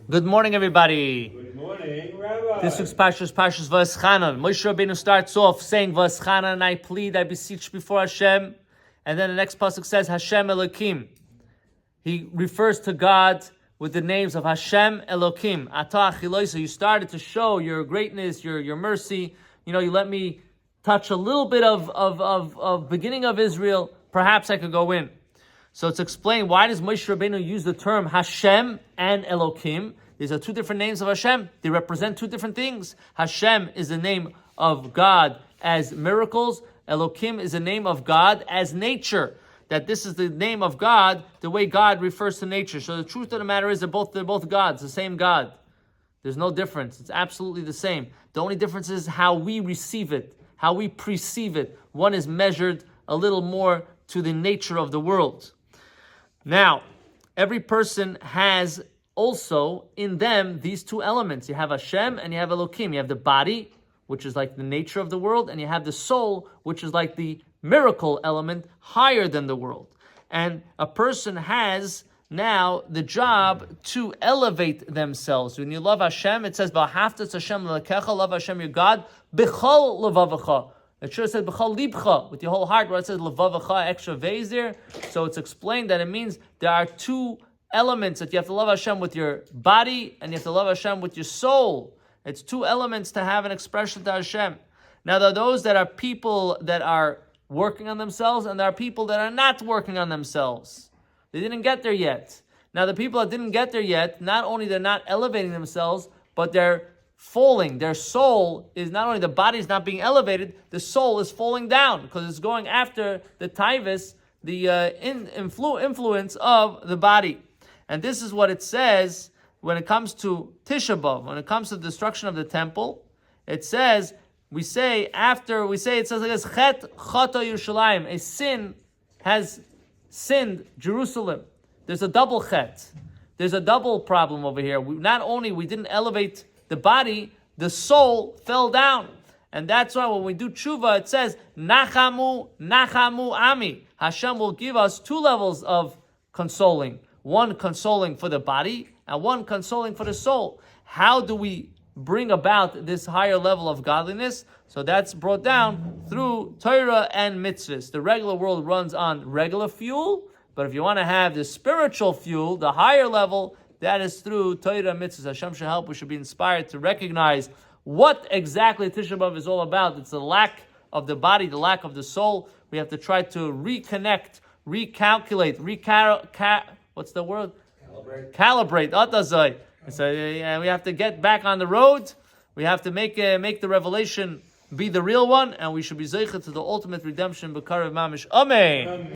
Good morning, everybody. Good morning, Rabbi. This week's Parshas Va'eschanan. Moshe Rabbeinu starts off saying, Va'eschanan, I plead, I beseech before Hashem. And then the next pasuk says, Hashem Elokim. He refers to God with the names of Hashem Elokim. Ata Achiloisa, you started to show your greatness, your mercy. You let me touch a little bit of beginning of Israel. Perhaps I could go in. So it's explained, why does Moshe Rabbeinu use the term Hashem and Elokim? These are two different names of Hashem. They represent two different things. Hashem is the name of God as miracles. Elokim is the name of God as nature. That this is the name of God, the way God refers to nature. So the truth of the matter is they're both gods, the same God. There's no difference. It's absolutely the same. The only difference is how we receive it, how we perceive it. One is measured a little more to the nature of the world. Now, every person has also in them these two elements. You have Hashem and you have Elokim. You have the body, which is like the nature of the world, and you have the soul, which is like the miracle element higher than the world. And a person has now the job to elevate themselves. When you love Hashem, it says, V'ahavtas Hashem l'elekecha, love Hashem your God, b'chol levavecha. It should have said b'chol libcha, with your whole heart, where it says levavecha, extra vase there. So it's explained that it means there are two elements that you have to love Hashem with your body and you have to love Hashem with your soul. It's two elements to have an expression to Hashem. Now there are those that are people that are working on themselves and there are people that are not working on themselves. They didn't get there yet. Now the people that didn't get there yet, not only they're not elevating themselves, but they're falling. Their soul is not only the body is not being elevated, the soul is falling down because it's going after the taivas, the influence of the body. And this is what it says when it comes to Tisha B'Av, when it comes to the destruction of the temple. It says, it says like this, Chet Chata Yerushalayim, a sin has sinned Jerusalem. There's a double chet. There's a double problem over here. Not only we didn't elevate the body, the soul fell down. And that's why when we do tshuva, it says, Nachamu, Nachamu Ami. Hashem will give us two levels of consoling. One consoling for the body, and one consoling for the soul. How do we bring about this higher level of godliness? So that's brought down through Torah and mitzvahs. The regular world runs on regular fuel, but if you want to have the spiritual fuel, the higher level, that is through Torah and mitzvahs. Hashem should help. We should be inspired to recognize what exactly Tisha B'Av is all about. It's the lack of the body, the lack of the soul. We have to try to reconnect, recalculate, what's the word? Calibrate. So we have to get back on the road. We have to make the revelation be the real one, and we should be zeicha to the ultimate redemption. B'karev mamish. Amen.